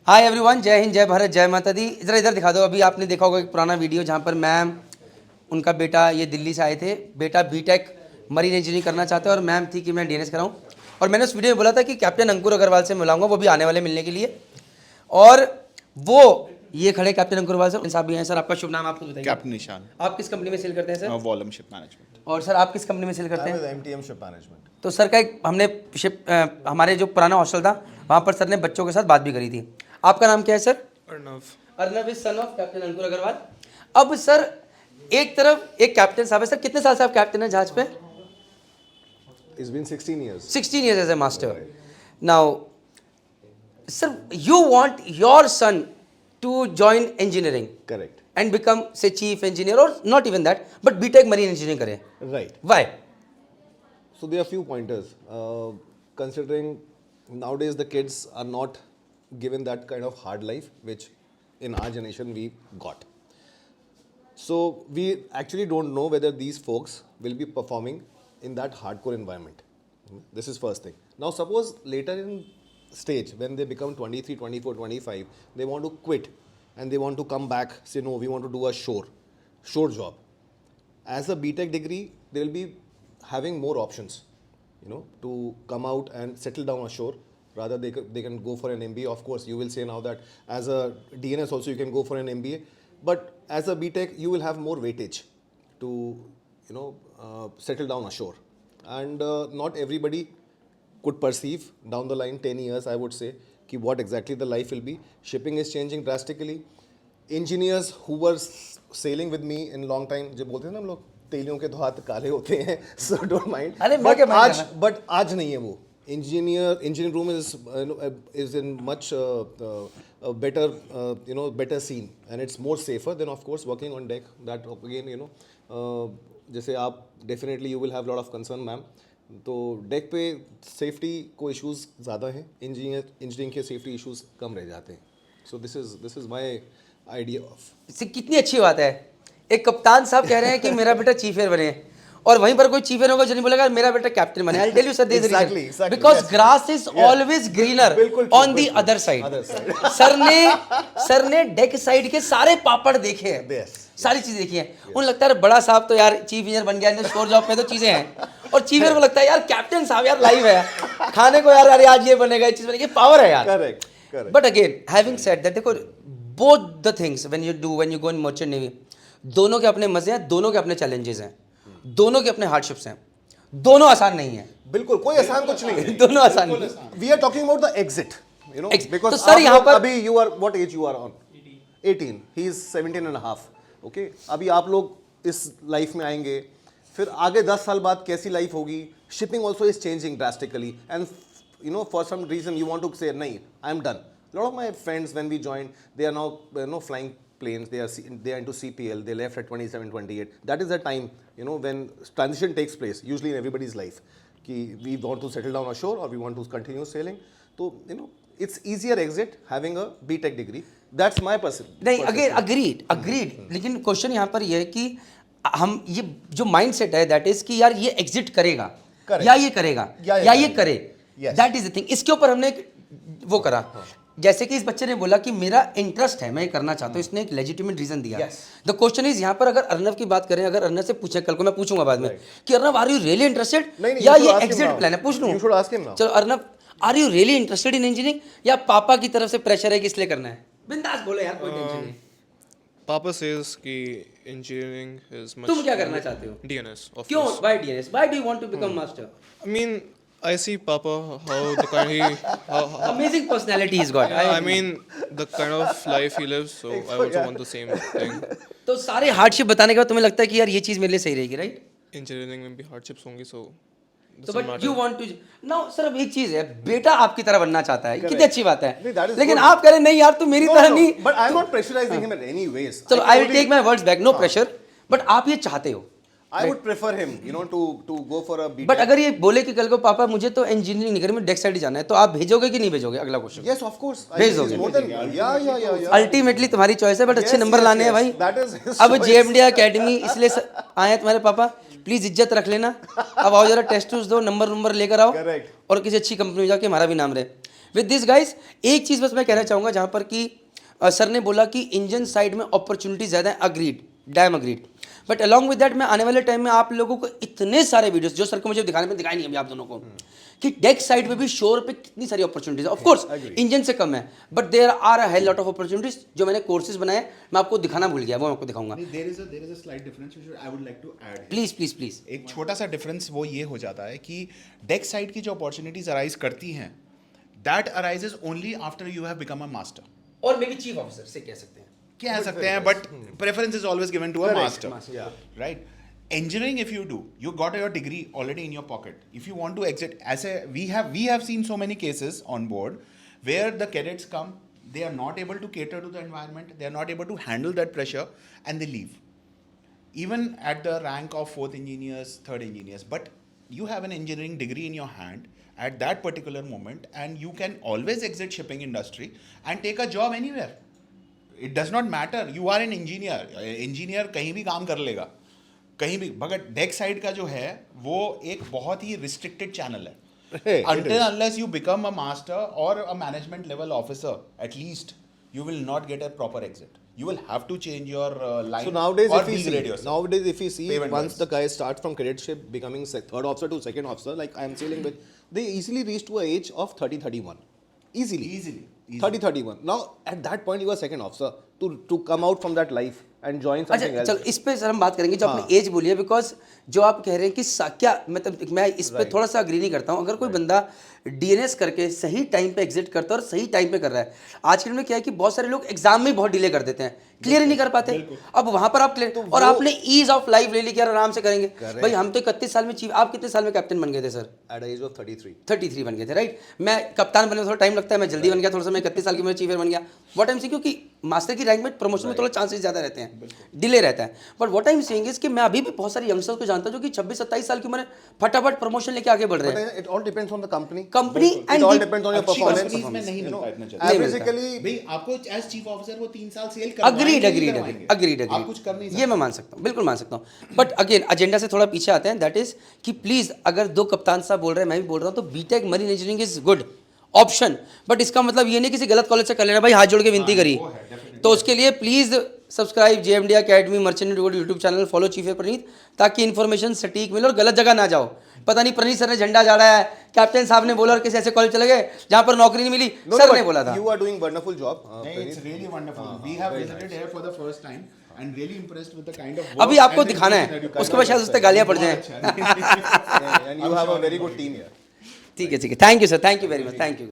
Hi everyone, जय हिंद, जय भारत, जय माता दी। ज़रा इधर दिखा दो। अभी आपने देखा होगा एक पुराना वीडियो जहाँ पर मैम, उनका बेटा ये दिल्ली से आए थे। बेटा बीटेक मरीन इंजीनियरिंग करना चाहते हैं और मैम थी कि मैं डीएनएस कराऊं। और मैंने उस वीडियो में बोला था कि कैप्टन अंकुर अग्रवाल से मिलाऊंगा, वो भी आने वाले मिलने के लिए। और वो ये खड़े कैप्टन अंकुर अग्रवाल सर साहब भी हैं। सर आपका शुभ नाम आप खुद बताइए। कैप्टन निशान, आप किस कंपनी में सेल करते हैं सर? Volume ship management. और सर आप किस कंपनी में सेल करते हैं? MTM ship management. तो सर का एक हमने हमारे जो पुराना हॉस्टल था वहाँ पर सर ने बच्चों के साथ बात भी करी थी। आपका नाम क्या है sir? Arnav. Arnav is son of captain Ankur Agarwal. अब सर एक तरफ एक कैप्टन साहब है। सर कितने साल से आप कैप्टन हैं जहाज पे? It's been 16 years. 16 years as a master. Now, sir, you want your son to join engineering Correct. and become, say, chief engineer, or not even that, but BTech marine engineering करे. Right. Why? So there are a few pointers. Considering nowadays the kids are not given that kind of hard life which in our generation we got. So we actually don't know whether these folks will be performing in that hardcore environment. This is first thing. Now suppose later in stage when they become 23, 24, 25, they want to quit and they want to come back, say no, we want to do a shore job. As a BTech degree, they will be having more options, to come out and settle down ashore. Rather, they can go for an MBA. Of course, you will say now that as a DNS also you can go for an MBA. But as a BTech, you will have more weightage to, settle down ashore. And not everybody could perceive down the line 10 years, I would say, ki what exactly the life will be. Shipping is changing drastically. Engineers who were sailing with me in long time, जो बोलते हैं ना हम लोग तेलियों के तो हाथ काले होते हैं, so don't mind. अरे मैं क्या mind करना? But आज नहीं है वो. Engineering room is in much better better scene, and it's more safer than of course working on deck. That again जैसे आप definitely you will have lot of concern ma'am. तो डेक पे safety को issues ज़्यादा हैं, engineering के safety issues कम रह जाते हैं. So this is my idea of. कितनी अच्छी बात है। एक कप्तान साहब कह रहे हैं कि मेरा बेटा चीफ एयर बने, और वहीं पर कोई चीफ एयर होगा जो नहीं बोलेगा मेरा बेटा कैप्टन बने। I'll tell you sir, this is the reason. Exactly. Because Yes. grass is always greener on the other side. Sir ने डेक साइड के सारे पापड़ देखे हैं, Yes. सारी चीजें देखी हैं. उन्हें लगता है बड़ा साहब तो यार चीफ इंजीनियर बन गया, शोर जॉब पे तो चीजें हैं, और चीफ इंजीनियर को लगता है यार कैप्टन साहब यार लाइव है, खाने को यार अरे आज ये बनेगा, ये चीज बनेगी, पावर है यार. Correct. But again having said that, देखो both the things when you go in merchant navy, दोनों के अपने मजे हैं, दोनों के अपने चैलेंजेस हैं, दोनों के अपने हार्डशिप्स हैं, दोनों आसान नहीं है. बिल्कुल कोई आसान कुछ नहीं है. दोनों आसान नहीं है. We are talking about the exit, because तो सर यहाँ पर अभी you are what age you are on? 18. He is 17 and a half. Okay, अभी आप लोग इस लाइफ में आएंगे, फिर आगे 10 साल बाद कैसी लाइफ होगी. Shipping also is changing drastically, and for some reason you want to say नहीं, I am done. Lot of my friends when we joined, they are now flying planes, they are into CPL, they left at 27, 28. That is the time, when transition takes place, usually in everybody's life, ki we want to settle down ashore or we want to continue sailing. So, it's easier exit having a BTech degree. That's my नहीं, again agreed. लेकिन question यहाँ पर ये है कि हम ये जो माइंडसेट है दैट इज कि यार ये एग्जिट करेगा या ये करेगा या ये करे, दैट इज द थिंग. इसके ऊपर हमने वो करा. जैसे कि इस बच्चे ने बोला कि मेरा इंटरेस्ट है, मैं ये करना चाहता हूँ, इसने एक लेजिटिमेट रीजन दिया. द क्वेश्चन इज यहाँ पर अगर अर्नव की बात करें, अगर अर्नव से पूछे, कल को मैं पूछूंगा बाद में कि Arnav are you really interested या ये एग्जिट प्लान है, पूछ लूँ. चलो Arnav, are you really interested in engineering या पापा की तरफ से प्रेशर है कि इसलिए करना है? बिंदास बोलो यार, कोई टेंशन नहीं. पापा says कि engineering is much. तुम क्या करना चाहते हो? DNS. Of क्यों? course. Why DNS? Why do you want to become master? I mean, I see Papa how the kind Amazing personality he's got. I mean the kind of life he lives. So I also want the same thing. तो सारे hardship बताने के बाद तुम्हें लगता है कि यार ये चीज मेरे लिए सही रहेगी, राइट? Engineering में भी hardships होंगी, so. तो but you want to now. Sir अब एक चीज है, बेटा आपकी तरह बनना चाहता है, कितनी अच्छी बात है, लेकिन आप कह रहे नहीं यार तू मेरी तरह नहीं. But I am not pressurising him in any ways. चलो I will take my words back, no pressure, but आप ये चाहते हो. I would prefer him, to go for a BTech. But अगर ये बोले कि कल को पापा मुझे तो इंजीनियरिंग नहीं करनी, मुझे डेक साइड ही जाना है, तो आप भेजोगे कि नहीं भेजोगे? अगला क्वेश्चन. Yes, of course. भेज दोगे. More than yeah. अल्टीमेटली तुम्हारी चॉइस है, बट अच्छे Yes, नंबर yes, लाने हैं yes. भाई. That is his अब choice. JMD अकेडमी इसलिए आए हैं तुम्हारे पापा प्लीज इज्जत रख लेना। अब आओ जरा टेस्ट दो, नंबर लेकर आओ Correct. और किसी अच्छी कंपनी में जाके हमारा भी नाम रहे। विद दिस गाइस एक चीज बस मैं कहना चाहूंगा, जहां पर कि सर ने बोला कि इंजन साइड में अपॉर्चुनिटी ज्यादा है, agreed, dam agreed, but along with that मैं आने वाले टाइम में आप लोगों को इतने सारे वीडियोस जो सर को मुझे दिखाने में दिखाई नहीं अभी आप दोनों को, कि डेक साइड में भी शोर पे कितनी सारी अपॉर्चुनिटीज, ऑफ कोर्स इंजन से कम है, but there are a hell lot of opportunities. जो मैंने कोर्सेज बनाए मैं आपको दिखाना भूल गया, वो मैं आपको दिखाऊंगा। there is a slight difference which I would like to add here. Please please please. एक छोटा सा डिफरेंस वो ये हो जाता है कि डेक साइड की जो अपॉर्चुनिटीज अराइज करती हैं, that arises only after you have become a master. और मे बी चीफ ऑफिसर से कह सकते हैं, कह सकते हैं, but preference is always given to a master, right? Engineering, if you got your degree already in your pocket. If you want to exit, as a we have seen so many cases on board where the cadets come, they are not able to cater to the environment, they are not able to handle that pressure, and they leave. Even at the rank of 4th engineers, 3rd engineers, but you have an engineering degree in your hand at that particular moment, and you can always exit shipping industry and take a job anywhere. It does not matter. You are an engineer. Engineer कहीं भी काम कर लेगा, कहीं भी। मगर deck side का जो है वो एक बहुत ही रिस्ट्रिक्टेड चैनल है। Until unless you become a master or a management level officer, at least you will not get a proper exit. You will have to change your line. So nowadays, or if we degrade yourself. nowadays if we see, Payment once wise. the guys start from cadetship becoming third officer to second officer, like I am sailing with, they easily reach to a age of 30, 31. Easily. 30, 31. Now at that point you are second officer to come out from that life and join something अच्छा else. चलो इस पे sir हम बात करेंगे, जो आपने as बोली है, बिकॉज जो आप कह रहे हैं कि क्या मतलब मैं इस पे थोड़ा सा अग्री नहीं करता हूँ। अगर कोई बंदा डीएनएस करके सही टाइम पे एग्जिट करता है और सही टाइम पे कर रहा है, आज के दिन में क्या है कि बहुत सारे लोग एग्जाम में बहुत डिले कर देते हैं, क्लियर ही नहीं कर पाते। अब वहां पर आप क्लियर, और आपने ईज ऑफ लाइफ ले ली कि यार आराम से करेंगे। भाई हम तो 31 साल में चीफ, आप कितने साल में कैप्टन बन गए थे sir? At the age of 33. 33 बन गए थे, राइट? मैं कप्तान बनने में थोड़ा टाइम लगता है, मैं जल्दी बन गया थोड़ा सा, मैं 31 साल की मेरे चीफ बन गया। व्हाट आई एम सेइंग, क्योंकि मास्टर की रैंक में प्रमोशन में थोड़ा चांसेस ज़्यादा रहते हैं, डिले रहता है। But what I am saying is कि मैं अभी भी बहुत सारे यंगस्टर्स को जानता हूं जो कि 26-27 साल की उम्र में फटाफट प्रमोशन लेके आगे बढ़ रहे But हैं। it all depends on the company. Company It and all depends on your अच्छी performance. companies में नहीं You know, मिलता इतना जल्दी। basically, भाई आपको एज चीफ ऑफिसर वो 3 साल सेल अग्रीड आप कुछ कर नहीं सकते। ये मैं मान सकता हूँ, बिल्कुल मान सकता हूँ। बट अगेन एजेंडा से थोड़ा पीछे आते हैं, दैट इज कि प्लीज अगर दो कप्तान साहब बोल रहे हैं, मैं भी बोल रहा हूँ, तो BTech marine engineering is good option, but इसका मतलब ये नहीं किसी गलत कॉलेज से कर लेना। भाई हाथ जोड़ के विनती करी, तो उसके लिए please subscribe JMD academy merchant YouTube channel, follow chief Praneet, ताकि इन्फॉर्मेशन सटीक मिले और गलत जगह ना जाओ। पता नहीं प्रणीत सर ने झंडा झाड़ा है, कैप्टन साहब ने बोला और किसी ऐसे कॉलेज चले गए जहां पर नौकरी नहीं मिली, No, सर but ने बोला था। You are doing wonderful job. It's really wonderful. We have visited here for the first time and really impressed with the kind of work अभी आपको and the दिखाना information that है, you उसके बाद शायद उस पर गालियां पड़ जाएं। And you have a very good team here. ठीक है, thank you sir, thank you very much, thank you.